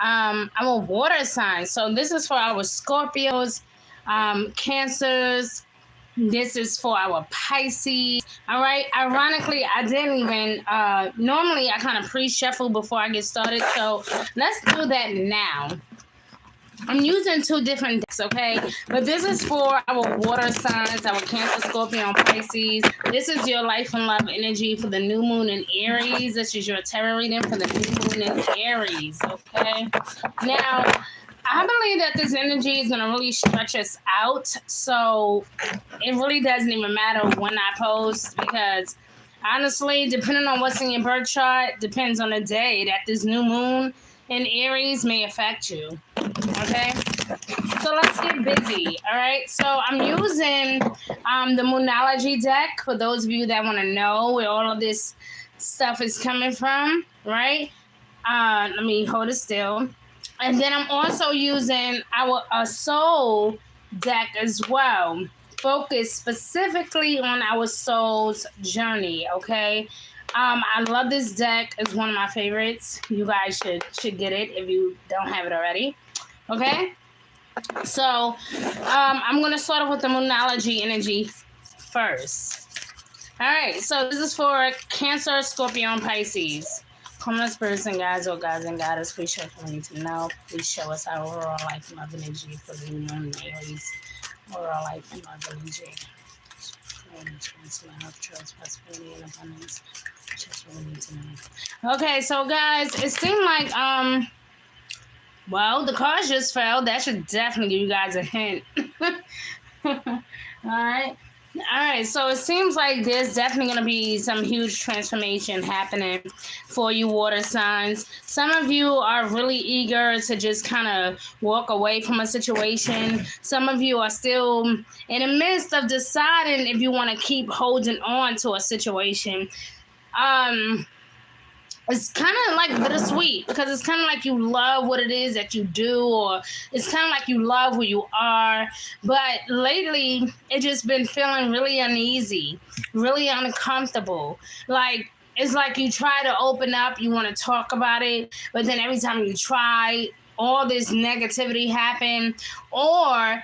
our water signs. So this is for our Scorpios, Cancers. This is for our Pisces. All right. Ironically, I didn't even, normally I kind of pre-shuffle before I get started. So let's do that now. I'm using two different decks, okay? But this is for our water signs, our Cancer, Scorpio, and Pisces. This is your life and love energy for the new moon in Aries. This is your tarot reading for the new moon in Aries, okay? Now, I believe that this energy is going to really stretch us out. So it really doesn't even matter when I post, because honestly, depending on what's in your birth chart, depends on the day that this new moon in Aries may affect you. Okay, so let's get busy. All right, so I'm using the Moonology deck for those of you that want to know where all of this stuff is coming from, right? Let me hold it still. And then I'm also using our soul deck as well, focused specifically on our soul's journey, okay? I love this deck. It's one of my favorites. You guys should get it if you don't have it already. Okay? So, I'm going to start off with the Moonology energy first. All right. So, this is for Cancer, Scorpio, and Pisces. Common spirits and guides, or guides and goddess, please show us what we need to know. Please show us our overall life and love energy for the new moon in Aries. Overall life and love energy. Health, trust, prosperity, and abundance. Just what we need to know. Okay, so guys, it seemed like well, the cards just fell. That should definitely give you guys a hint. All right, so it seems like there's definitely going to be some huge transformation happening for you water signs. Some of you are really eager to just kind of walk away from a situation. Some of you are still in the midst of deciding if you want to keep holding on to a situation. It's kind of like bittersweet, because it's kind of like you love what it is that you do, or it's kind of like you love who you are. But lately, it's just been feeling really uneasy, really uncomfortable. Like, it's like you try to open up, you want to talk about it, but then every time you try, all this negativity happen. Or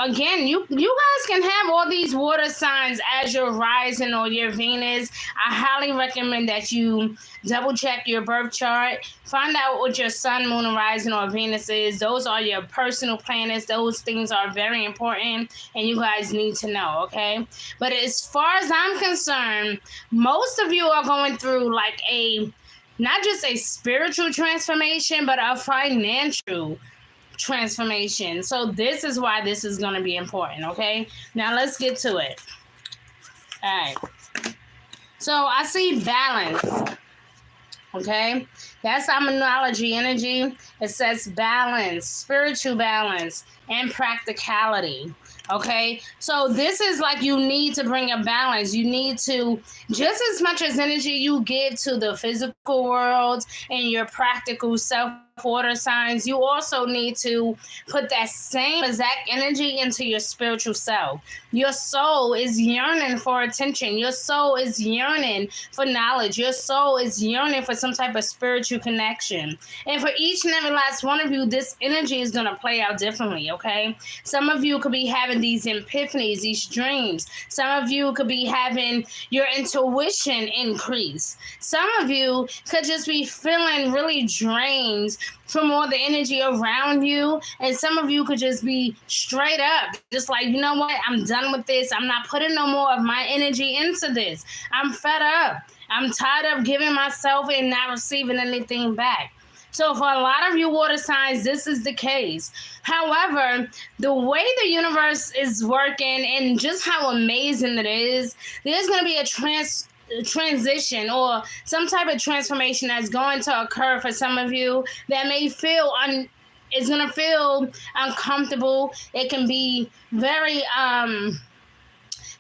again, you guys can have all these water signs as your rising or your Venus. I highly recommend that you double check your birth chart, find out what your sun, moon, and rising or Venus is. Those are your personal planets. Those things are very important, and you guys need to know, okay? But as far as I'm concerned, most of you are going through like not just a spiritual transformation, but a financial transformation. So this is why this is going to be important, okay? Now let's get to it. All right. So I see balance, okay? That's our Moonology energy. It says balance, spiritual balance, and practicality. Okay, so this is like you need to bring a balance. You need to, just as much as energy you give to the physical world and your practical self water signs, you also need to put that same exact energy into your spiritual self. Your soul is yearning for attention. Your soul is yearning for knowledge. Your soul is yearning for some type of spiritual connection. And for each and every last one of you, this energy is going to play out differently, okay? Some of you could be having these epiphanies, these dreams. Some of you could be having your intuition increase. Some of you could just be feeling really drained from all the energy around you. And some of you could just be straight up, just like, you know what? I'm done with this. I'm not putting no more of my energy into this. I'm fed up. I'm tired of giving myself and not receiving anything back. So for a lot of you water signs, this is the case. However, the way the universe is working and just how amazing it is, there's going to be a transition or some type of transformation that's going to occur for some of you that may feel it's going to feel uncomfortable. It can be very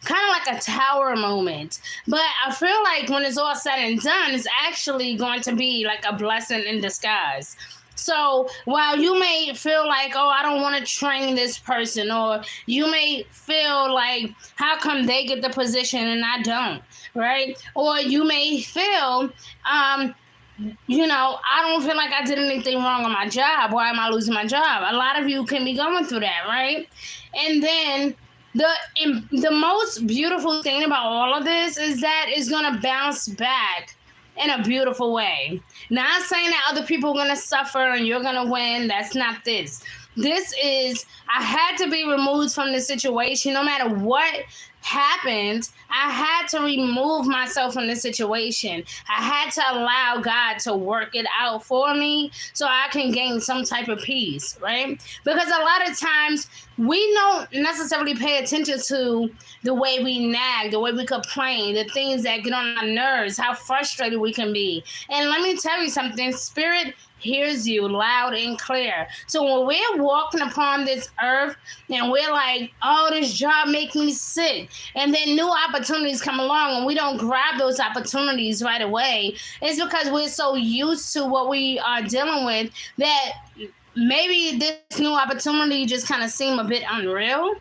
kind of like a tower moment. But I feel like when it's all said and done, it's actually going to be like a blessing in disguise. So while you may feel like, oh, I don't want to train this person, or you may feel like, how come they get the position and I don't, right? Or you may feel I don't feel like I did anything wrong on my job. Why am I losing my job? A lot of you can be going through that, right? And then the most beautiful thing about all of this is that it's gonna bounce back in a beautiful way. Not saying that other people are gonna suffer and you're gonna win. That's not this. This is, I had to be removed from the situation no matter what happened. I had to remove myself from the situation. I had to allow God to work it out for me so I can gain some type of peace, right? Because a lot of times we don't necessarily pay attention to the way we nag, the way we complain, the things that get on our nerves, how frustrated we can be. And let me tell you something, Spirit hears you loud and clear. So when we're walking upon this earth and we're like, oh, this job makes me sick, and then new opportunities come along and we don't grab those opportunities right away, it's because we're so used to what we are dealing with that maybe this new opportunity just kind of seem a bit unreal.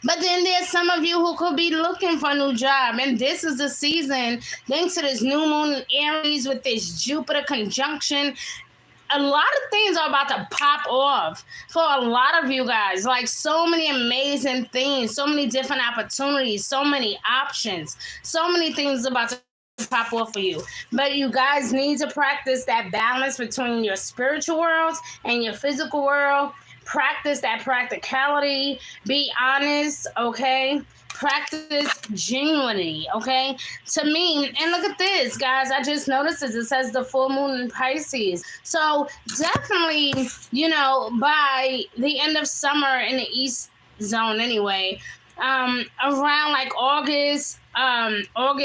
But then there's some of you who could be looking for a new job. And this is the season, thanks to this new moon in Aries with this Jupiter conjunction, a lot of things are about to pop off for a lot of you guys. Like so many amazing things, so many different opportunities, so many options, so many things about to pop off for you. But you guys need to practice that balance between your spiritual world and your physical world. Practice that practicality. Be honest, okay? Practice genuinely, okay? To me, and look at this, guys. I just noticed this. It says the full moon in Pisces. So definitely, by the end of summer in the East zone anyway, around like August,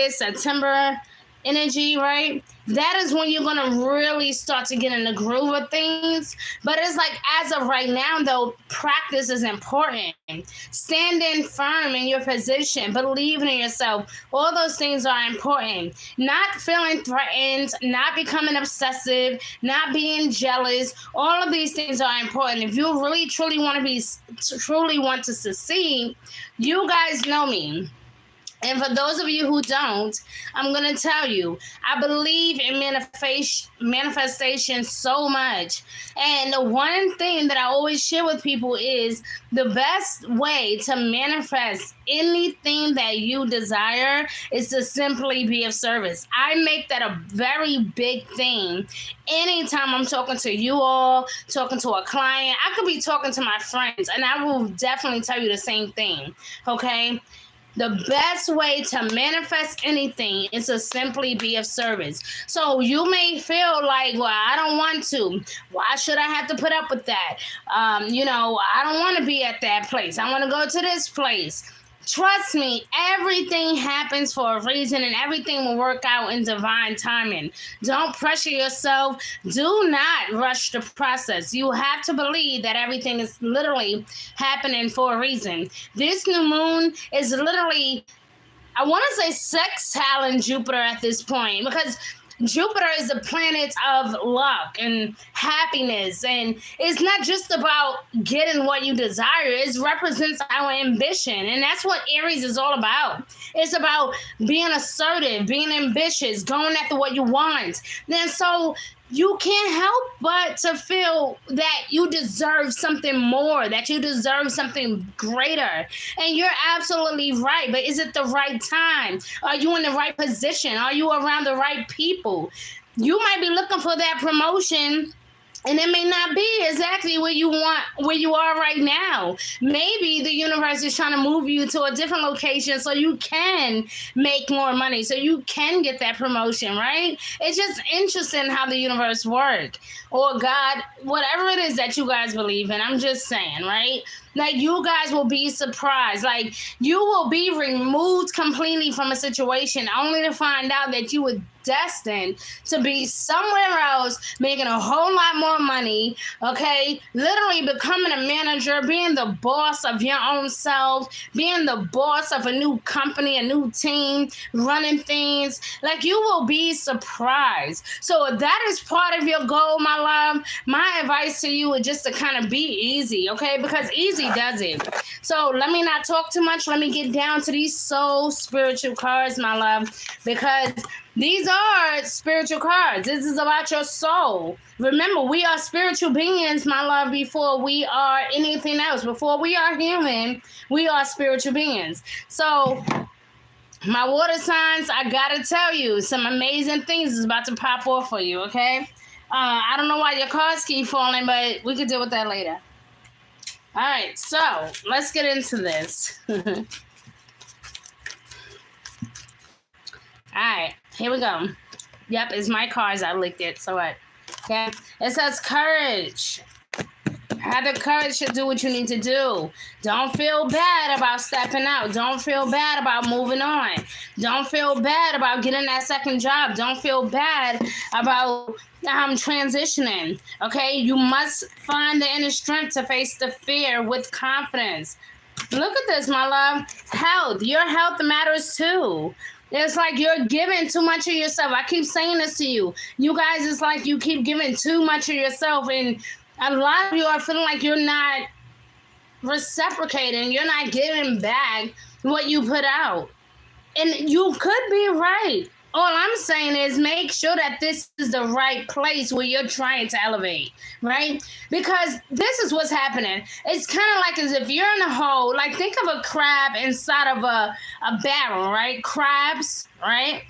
September energy, right? That is when you're gonna really start to get in the groove of things. But it's like, as of right now though, practice is important. Standing firm in your position, believing in yourself, all those things are important. Not feeling threatened, not becoming obsessive, not being jealous, all of these things are important. If you really truly want to succeed, you guys know me. And for those of you who don't, I'm going to tell you, I believe in manifestation so much. And the one thing that I always share with people is the best way to manifest anything that you desire is to simply be of service. I make that a very big thing. Anytime I'm talking to you all, talking to a client, I could be talking to my friends, and I will definitely tell you the same thing, okay? The best way to manifest anything is to simply be of service. So you may feel like, well, I don't want to. Why should I have to put up with that? I don't want to be at that place. I want to go to this place. Trust me, everything happens for a reason and everything will work out in divine timing. Don't pressure yourself. Do not rush the process. You have to believe that everything is literally happening for a reason. This new moon is literally, I want to say, sextiling Jupiter at this point, because Jupiter is the planet of luck and happiness, and it's not just about getting what you desire. It represents our ambition, and that's what Aries is all about. It's about being assertive, being ambitious, going after what you want. Then so you can't help but to feel that you deserve something more, that you deserve something greater. And you're absolutely right. But is it the right time? Are you in the right position? Are you around the right people? You might be looking for that promotion, and it may not be exactly where you are right now. Maybe the universe is trying to move you to a different location so you can make more money, so you can get that promotion, right? It's just interesting how the universe works, or God, whatever it is that you guys believe in. I'm just saying, right? Like, you guys will be surprised. Like, you will be removed completely from a situation only to find out that you were destined to be somewhere else, making a whole lot more money, okay? Literally becoming a manager, being the boss of your own self, being the boss of a new company, a new team, running things. Like, you will be surprised. So if that is part of your goal, my love, my advice to you is just to kind of be easy, okay? Because easy he does it. So let me not talk too much. Let me get down to these soul spiritual cards, my love, because these are spiritual cards. This is about your soul. Remember, we are spiritual beings, my love, before we are anything else. Before we are human, we are spiritual beings. So my water signs, I gotta tell you, some amazing things is about to pop off for you, okay? I don't know why your cards keep falling, but we can deal with that later. All right, so let's get into this. All right, here we go. Yep, it's my cards. I licked it. So what? Okay, it says courage. Have the courage to do what you need to do. Don't feel bad about stepping out. Don't feel bad about moving on. Don't feel bad about getting that second job. Don't feel bad about transitioning. Okay, you must find the inner strength to face the fear with confidence. Look at this, my love. Health. Your health matters too. It's like you're giving too much of yourself. I keep saying this to you. You guys, it's like you keep giving too much of yourself, and a lot of you are feeling like you're not reciprocating. You're not giving back what you put out. And you could be right. All I'm saying is make sure that this is the right place where you're trying to elevate, right? Because this is what's happening. It's kind of like as if you're in a hole. Like think of a crab inside of a barrel, right? Crabs, right?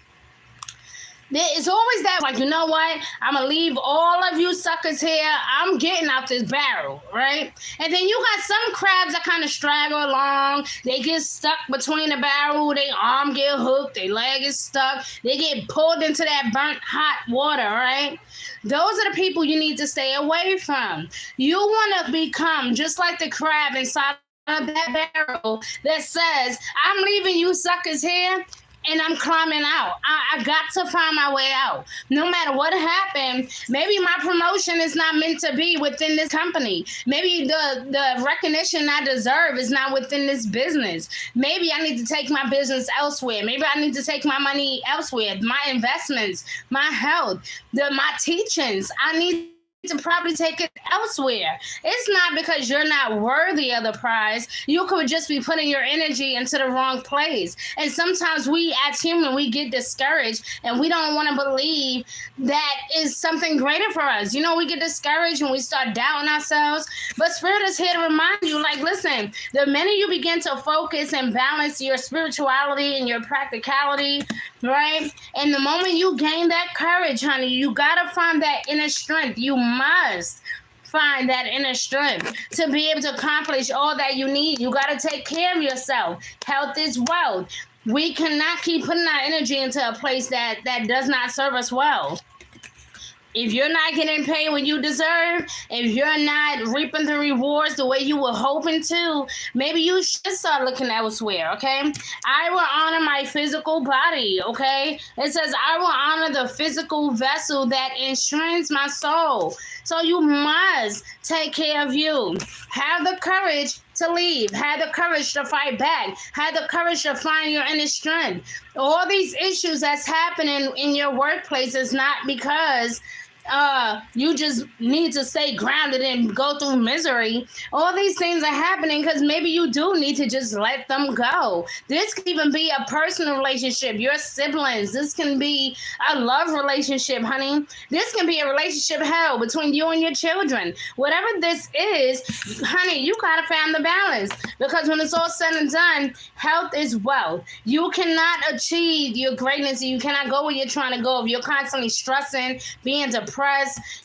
It's always that, like, you know what? I'm going to leave all of you suckers here. I'm getting out this barrel, right? And then you got some crabs that kind of straggle along. They get stuck between the barrel. Their arm get hooked. Their leg is stuck. They get pulled into that burnt hot water, right? Those are the people you need to stay away from. You want to become just like the crab inside of that barrel that says, I'm leaving you suckers here. And I'm climbing out. I got to find my way out. No matter what happened, maybe my promotion is not meant to be within this company. Maybe the recognition I deserve is not within this business. Maybe I need to take my business elsewhere. Maybe I need to take my money elsewhere. My investments, my health, my teachings. I need to probably take it elsewhere. It's not because you're not worthy of the prize. You could just be putting your energy into the wrong place. And sometimes we as humans, we get discouraged and we don't want to believe that is something greater for us. You know, we get discouraged and we start doubting ourselves. But Spirit is here to remind you, like, listen, the minute you begin to focus and balance your spirituality and your practicality, right? And the moment you gain that courage, honey, you got to find that inner strength. You must find that inner strength to be able to accomplish all that you need. You got to take care of yourself. Health is wealth. We cannot keep putting our energy into a place that does not serve us well. If you're not getting paid what you deserve, if you're not reaping the rewards the way you were hoping to, maybe you should start looking elsewhere, okay? I will honor my physical body, okay? It says, I will honor the physical vessel that enshrines my soul. So you must take care of you. Have the courage to leave. Have the courage to fight back. Have the courage to find your inner strength. All these issues that's happening in your workplace is not because you just need to stay grounded and go through misery. All these things are happening because maybe you do need to just let them go. This can even be a personal relationship, your siblings. This can be a love relationship, honey. This can be a relationship hell between you and your children. Whatever this is, honey, you gotta find the balance, because when it's all said and done, health is wealth. You cannot achieve your greatness. You cannot go where you're trying to go if you're constantly stressing, being depressed.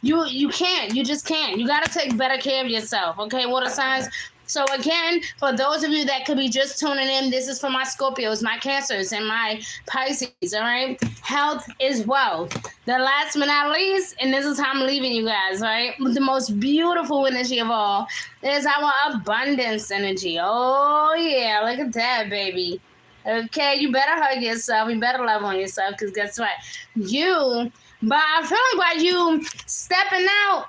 You can't. You just can't. You got to take better care of yourself. Okay, water signs? So again, for those of you that could be just tuning in, this is for my Scorpios, my Cancers, and my Pisces, all right? Health is wealth. The last but not least, and this is how I'm leaving you guys, right? The most beautiful energy of all is our abundance energy. Oh, yeah, look at that, baby. Okay, you better hug yourself. You better love on yourself, because guess what? By you stepping out,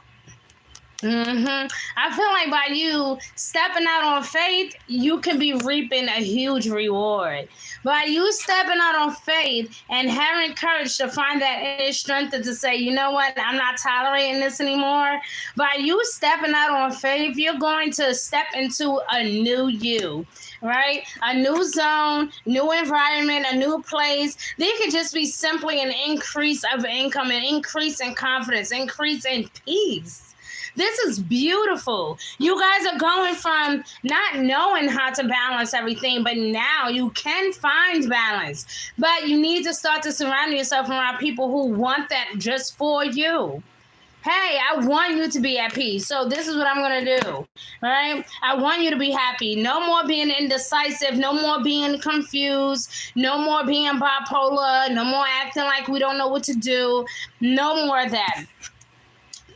I feel like by you stepping out on faith, you can be reaping a huge reward. By you stepping out on faith and having courage to find that inner strength to say, you know what, I'm not tolerating this anymore. By you stepping out on faith, you're going to step into a new you. Right? A new zone, new environment, a new place. There could just be simply an increase of income, an increase in confidence, increase in peace. This is beautiful. You guys are going from not knowing how to balance everything, but now you can find balance. But you need to start to surround yourself around people who want that just for you. Hey, I want you to be at peace. So this is what I'm going to do. All right? I want you to be happy. No more being indecisive. No more being confused. No more being bipolar. No more acting like we don't know what to do. No more of that.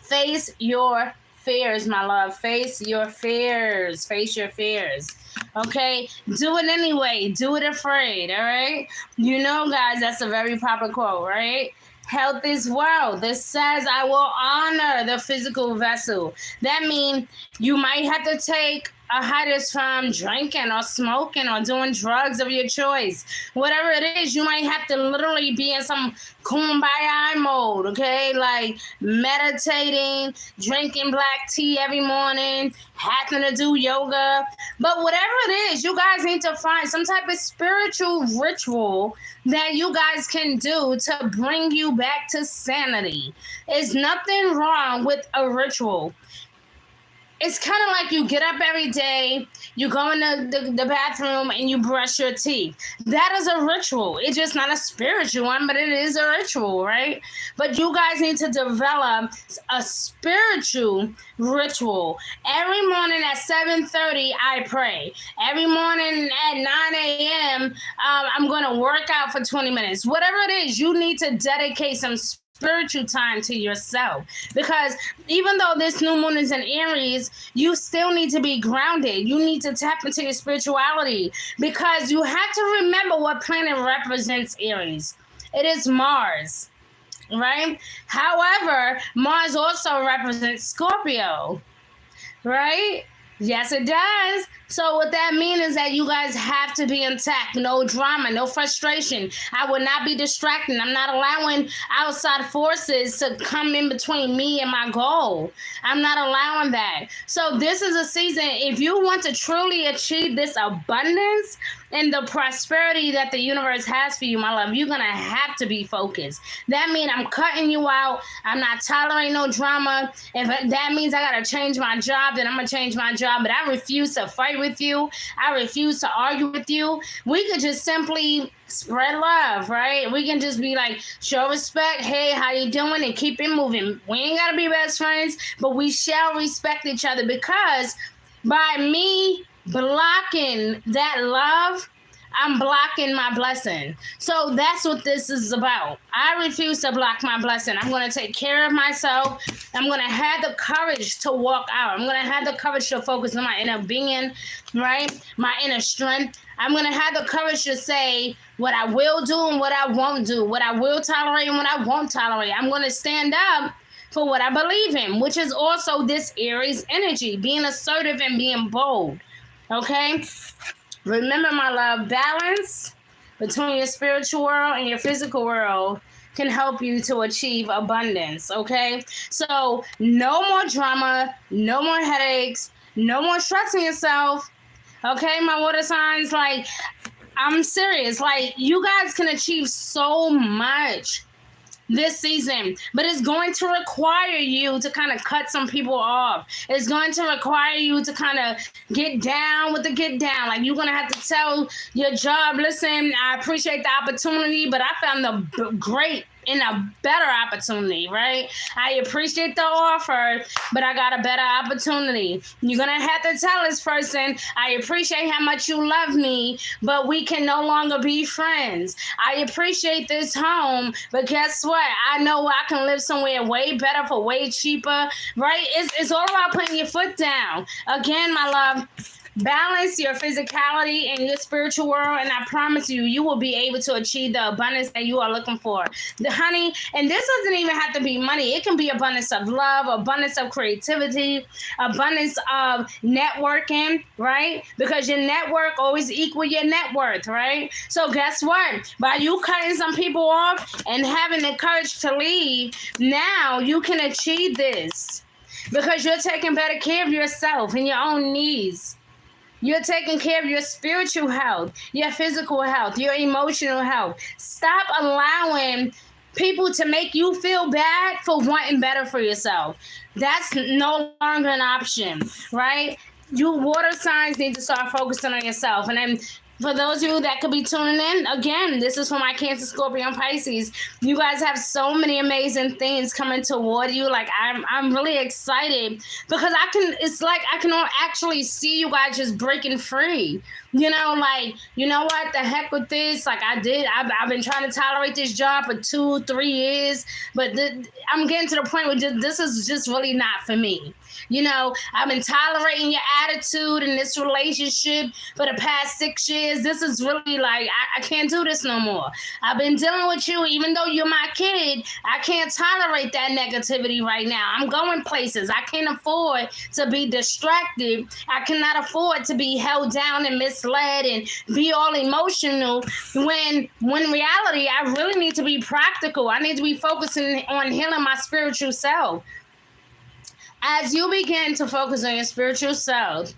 Face your fears, my love. Face your fears. Face your fears. Okay? Do it anyway. Do it afraid. All right? You know, guys, that's a very popular quote, right? Health is wealth. This says, I will honor the physical vessel. That means you might have to take a hiatus from drinking or smoking or doing drugs of your choice. Whatever it is, you might have to literally be in some kumbaya mode, okay? Like meditating, drinking black tea every morning, having to do yoga. But whatever it is, you guys need to find some type of spiritual ritual that you guys can do to bring you back to sanity. There's nothing wrong with a ritual. It's kind of like you get up every day, you go in the bathroom, and you brush your teeth. That is a ritual. It's just not a spiritual one, but it is a ritual, right? But you guys need to develop a spiritual ritual. Every morning at 7:30, I pray. Every morning at 9 a.m., I'm going to work out for 20 minutes. Whatever it is, you need to dedicate some spiritual time to yourself, because even though this new moon is in Aries, you still need to be grounded. You need to tap into your spirituality, because you have to remember what planet represents Aries. It is Mars, right? However, Mars also represents Scorpio, right? Yes, it does. So what that means is that you guys have to be intact. No drama, no frustration. I will not be distracted. I'm not allowing outside forces to come in between me and my goal. I'm not allowing that. So this is a season, if you want to truly achieve this abundance and the prosperity that the universe has for you, my love, you're going to have to be focused. That means I'm cutting you out. I'm not tolerating no drama. If that means I got to change my job, then I'm going to change my job. But I refuse to fight with you. I refuse to argue with you. We could just simply spread love, right? We can just be like, show respect. Hey, how you doing? And keep it moving. We ain't got to be best friends, but we shall respect each other, because by me blocking that love, I'm blocking my blessing. So that's what this is about. I refuse to block my blessing. I'm going to take care of myself. I'm going to have the courage to walk out. I'm going to have the courage to focus on my inner being, right? My inner strength. I'm going to have the courage to say what I will do and what I won't do, what I will tolerate and what I won't tolerate. I'm going to stand up for what I believe in, which is also this Aries energy, being assertive and being bold. Okay? Remember, my love, balance between your spiritual world and your physical world can help you to achieve abundance, okay? So no more drama, no more headaches, no more stressing yourself, okay, my water signs? Like, I'm serious. Like, you guys can achieve so much this season, but it's going to require you to kind of cut some people off. It's going to require you to kind of get down with the get down. Like, you're going to have to tell your job, listen, I appreciate the opportunity, but I found the great in a better opportunity, right? I appreciate the offer, but I got a better opportunity. You're going to have to tell this person, I appreciate how much you love me, but we can no longer be friends. I appreciate this home, but guess what? I know I can live somewhere way better for way cheaper, right? It's all about putting your foot down. Again, my love, Balance your physicality and your spiritual world, and I promise you, you will be able to achieve the abundance that you are looking for. Honey, and this doesn't even have to be money. It can be abundance of love, abundance of creativity, abundance of networking, right? Because your network always equal your net worth, right? So guess what? By you cutting some people off and having the courage to leave, now you can achieve this because you're taking better care of yourself and your own needs. You're taking care of your spiritual health, your physical health, your emotional health. Stop allowing people to make you feel bad for wanting better for yourself. That's no longer an option, right? You water signs need to start focusing on yourself. And then for those of you that could be tuning in, again, this is for my Cancer, Scorpio, and Pisces. You guys have so many amazing things coming toward you. Like, I'm really excited because I can actually see you guys just breaking free. You know, like, you know what, the heck with this. Like, I've been trying to tolerate this job for 2-3 years, but I'm getting to the point where this is just really not for me. You know, I've been tolerating your attitude in this relationship for the past 6 years. This is really like, I can't do this no more. I've been dealing with you, even though you're my kid. I can't tolerate that negativity right now. I'm going places. I can't afford to be distracted. I cannot afford to be held down and misled and be all emotional when reality, I really need to be practical. I need to be focusing on healing my spiritual self. As you begin to focus on your spiritual self,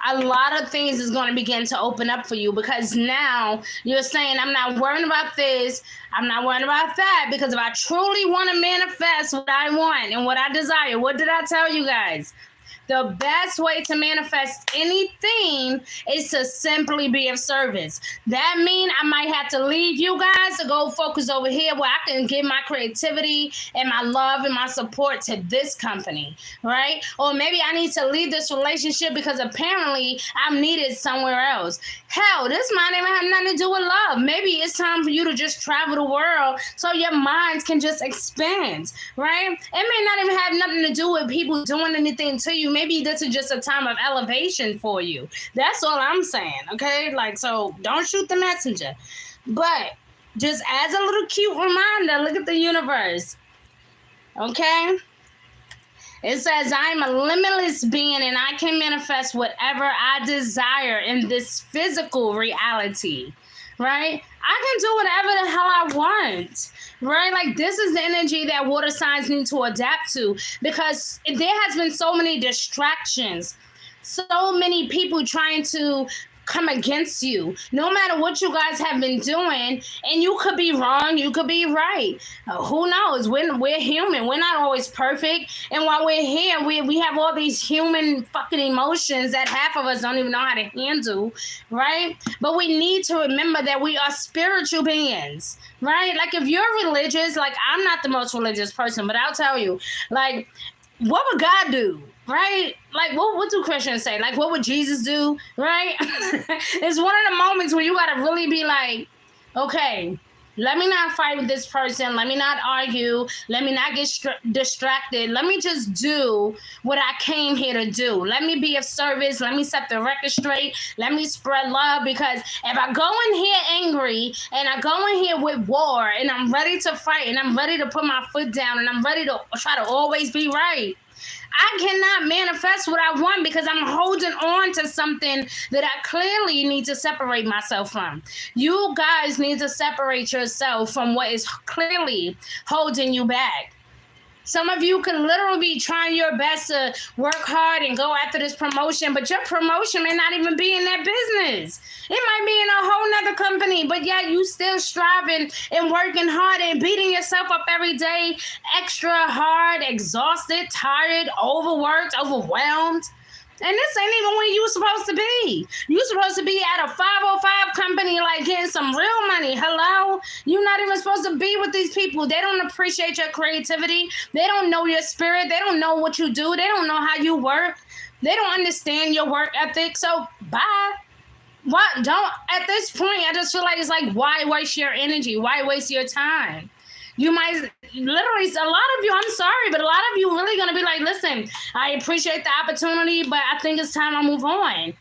a lot of things is going to begin to open up for you because now you're saying, I'm not worrying about this. I'm not worrying about that, because if I truly want to manifest what I want and what I desire, what did I tell you guys? The best way to manifest anything is to simply be of service. That means I might have to leave you guys to go focus over here where I can give my creativity and my love and my support to this company, right? Or maybe I need to leave this relationship because apparently I'm needed somewhere else. Hell, this might even have nothing to do with love. Maybe it's time for you to just travel the world so your minds can just expand, right? It may not even have nothing to do with people doing anything to you. Maybe this is just a time of elevation for you. That's all I'm saying, okay? Like, so don't shoot the messenger. But just as a little cute reminder, look at the universe, okay? It says, I'm a limitless being and I can manifest whatever I desire in this physical reality, right? I can do whatever the hell I want, right? Like, this is the energy that water signs need to adapt to, because there has been so many distractions, so many people trying to come against you, no matter what you guys have been doing. And you could be wrong, you could be right. Who knows? We're human. We're not always perfect. And while we're here, we have all these human fucking emotions that half of us don't even know how to handle, right? But we need to remember that we are spiritual beings, right? Like, if you're religious, like, I'm not the most religious person, but I'll tell you, like, what would God do? Right? Like, what do Christians say? Like, what would Jesus do? Right? It's one of the moments where you got to really be like, okay, let me not fight with this person. Let me not argue. Let me not get distracted. Let me just do what I came here to do. Let me be of service. Let me set the record straight. Let me spread love, because if I go in here angry and I go in here with war and I'm ready to fight and I'm ready to put my foot down and I'm ready to try to always be right, I cannot manifest what I want because I'm holding on to something that I clearly need to separate myself from. You guys need to separate yourself from what is clearly holding you back. Some of you can literally be trying your best to work hard and go after this promotion, but your promotion may not even be in that business. It might be in a whole nother company, but yet you still striving and working hard and beating yourself up every day, extra hard, exhausted, tired, overworked, overwhelmed. And this ain't even where you supposed to be. You supposed to be at a 505 company, like, getting some real money. Hello? You're not even supposed to be with these people. They don't appreciate your creativity. They don't know your spirit. They don't know what you do. They don't know how you work. They don't understand your work ethic. So, bye. What? Don't, at this point, I just feel like it's like, why waste your energy? Why waste your time? You might literally, a lot of you, I'm sorry, but a lot of you really going to be like, listen, I appreciate the opportunity, but I think it's time I move on.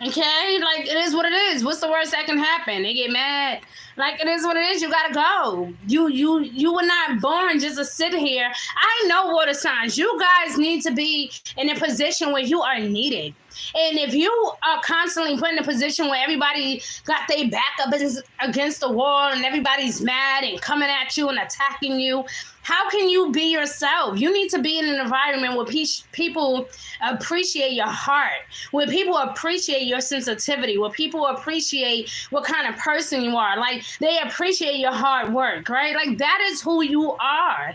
Okay, like it is what it is. What's the worst that can happen? They get mad. Like it is what it is. You gotta go. You were not born just to sit here. I know water signs. You guys need to be in a position where you are needed. And if you are constantly put in a position where everybody got their back up against the wall and everybody's mad and coming at you and attacking you, how can you be yourself? You need to be in an environment where people appreciate your heart, where people appreciate your sensitivity, where people appreciate what kind of person you are. Like they appreciate your hard work, right? Like that is who you are.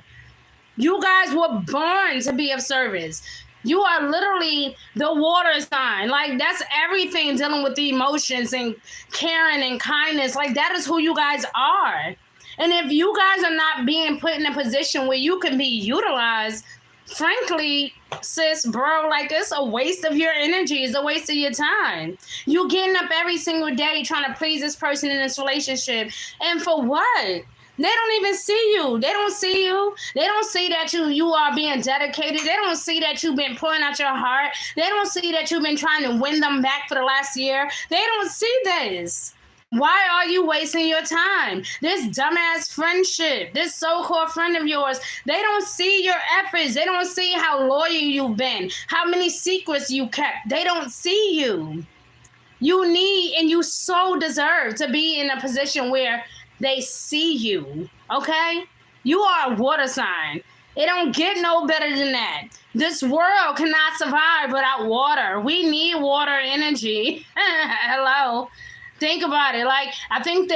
You guys were born to be of service. You are literally the water sign. Like that's everything dealing with the emotions and caring and kindness. Like that is who you guys are. And if you guys are not being put in a position where you can be utilized, frankly, sis, bro, like it's a waste of your energy. It's a waste of your time. You getting up every single day trying to please this person in this relationship. And for what? They don't even see you. They don't see you. They don't see that you are being dedicated. They don't see that you've been pouring out your heart. They don't see that you've been trying to win them back for the last year. They don't see this. Why are you wasting your time? This dumbass friendship, this so-called friend of yours, they don't see your efforts. They don't see how loyal you've been, how many secrets you kept. They don't see you. You need and you so deserve to be in a position where they see you, okay? You are a water sign. It don't get no better than that. This world cannot survive without water. We need water energy. Hello. Think about it. Like, I think the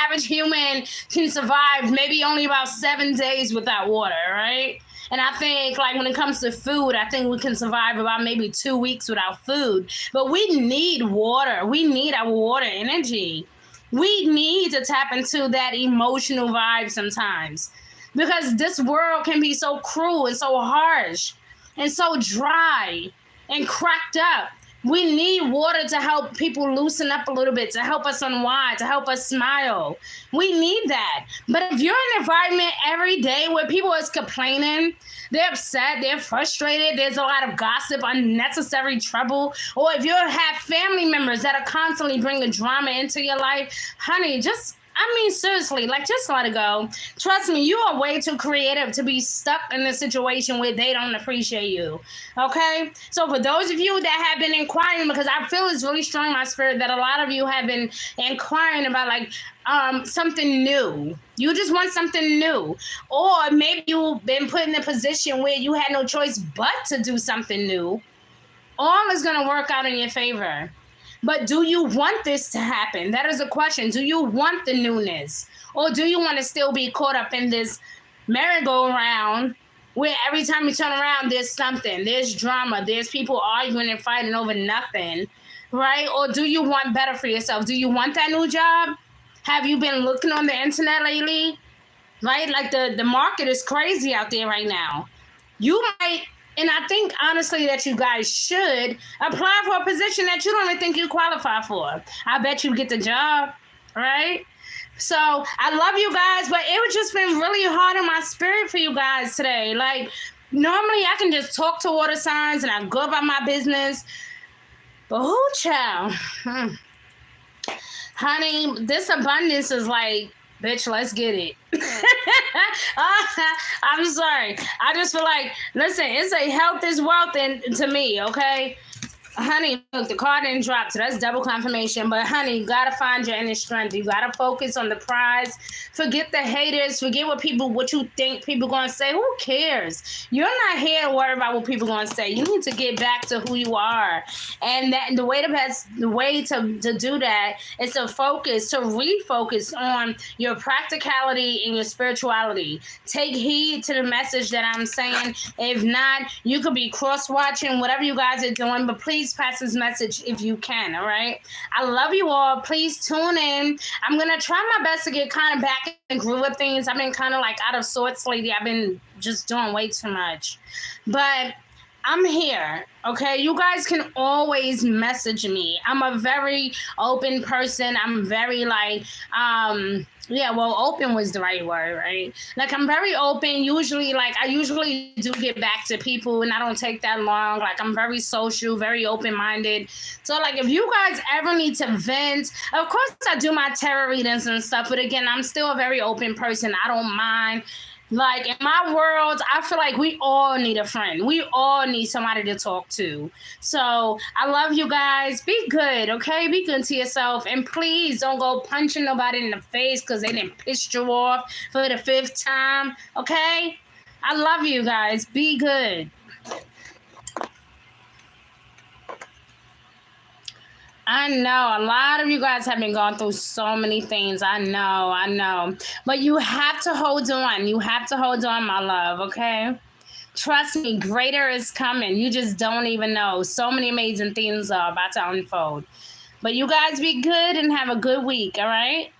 average human can survive maybe only about 7 days without water, right? And I think, like, when it comes to food, I think we can survive about maybe 2 weeks without food. But we need water. We need our water energy. We need to tap into that emotional vibe sometimes because this world can be so cruel and so harsh and so dry and cracked up. We need water to help people loosen up a little bit, to help us unwind, to help us smile. We need that. But if you're in an environment every day where people is complaining, they're upset, they're frustrated, there's a lot of gossip, unnecessary trouble, or if you have family members that are constantly bringing drama into your life, honey, seriously, like, just let it go. Trust me, you are way too creative to be stuck in a situation where they don't appreciate you, okay? So for those of you that have been inquiring, because I feel it's really strong in my spirit that a lot of you have been inquiring about, like, something new. You just want something new. Or maybe you've been put in a position where you had no choice but to do something new. All is going to work out in your favor. But do you want this to happen? That is a question. Do you want the newness? Or do you want to still be caught up in this merry-go-round where every time you turn around, there's something, there's drama, there's people arguing and fighting over nothing, right? Or do you want better for yourself? Do you want that new job? Have you been looking on the internet lately? Right? Like the market is crazy out there right now. You might... And I think, honestly, that you guys should apply for a position that you don't even think you qualify for. I bet you get the job, right? So I love you guys, but it was just been really hard in my spirit for you guys today. Like, normally I can just talk to water signs and I go about my business. But who, child? Honey, this abundance is like, bitch, let's get it. I'm sorry. I just feel like, listen, it's a health is wealth to me, okay? Honey, look, the card didn't drop, so that's double confirmation. But, honey, you got to find your inner strength. You got to focus on the prize. Forget the haters. Forget what you think people going to say. Who cares? You're not here to worry about what people going to say. You need to get back to who you are. And that the way to do that is to refocus on your practicality and your spirituality. Take heed to the message that I'm saying. If not, you could be cross-watching whatever you guys are doing, but please pass this message if you can, all right? I love you all. Please tune in. I'm going to try my best to get kind of back in the groove of things. I've been kind of like out of sorts lately. I've been just doing way too much. But I'm here. Okay, you guys can always message me. I'm a very open person. I'm very like yeah, well, open was the right word, right? Like I'm very open. Usually, like I usually do get back to people, and I don't take that long. Like I'm very social, very open minded. So like if you guys ever need to vent, of course I do my tarot readings and stuff. But again, I'm still a very open person. I don't mind. Like in my world, I feel like we all need a friend. We all need somebody to talk to. So I love you guys. Be good, okay? Be good to yourself. And please don't go punching nobody in the face because they didn't piss you off for the 5th time, okay? I love you guys. Be good. I know a lot of you guys have been going through so many things. I know. But you have to hold on. You have to hold on, my love, okay? Trust me, greater is coming. You just don't even know. So many amazing things are about to unfold. But you guys be good and have a good week, all right?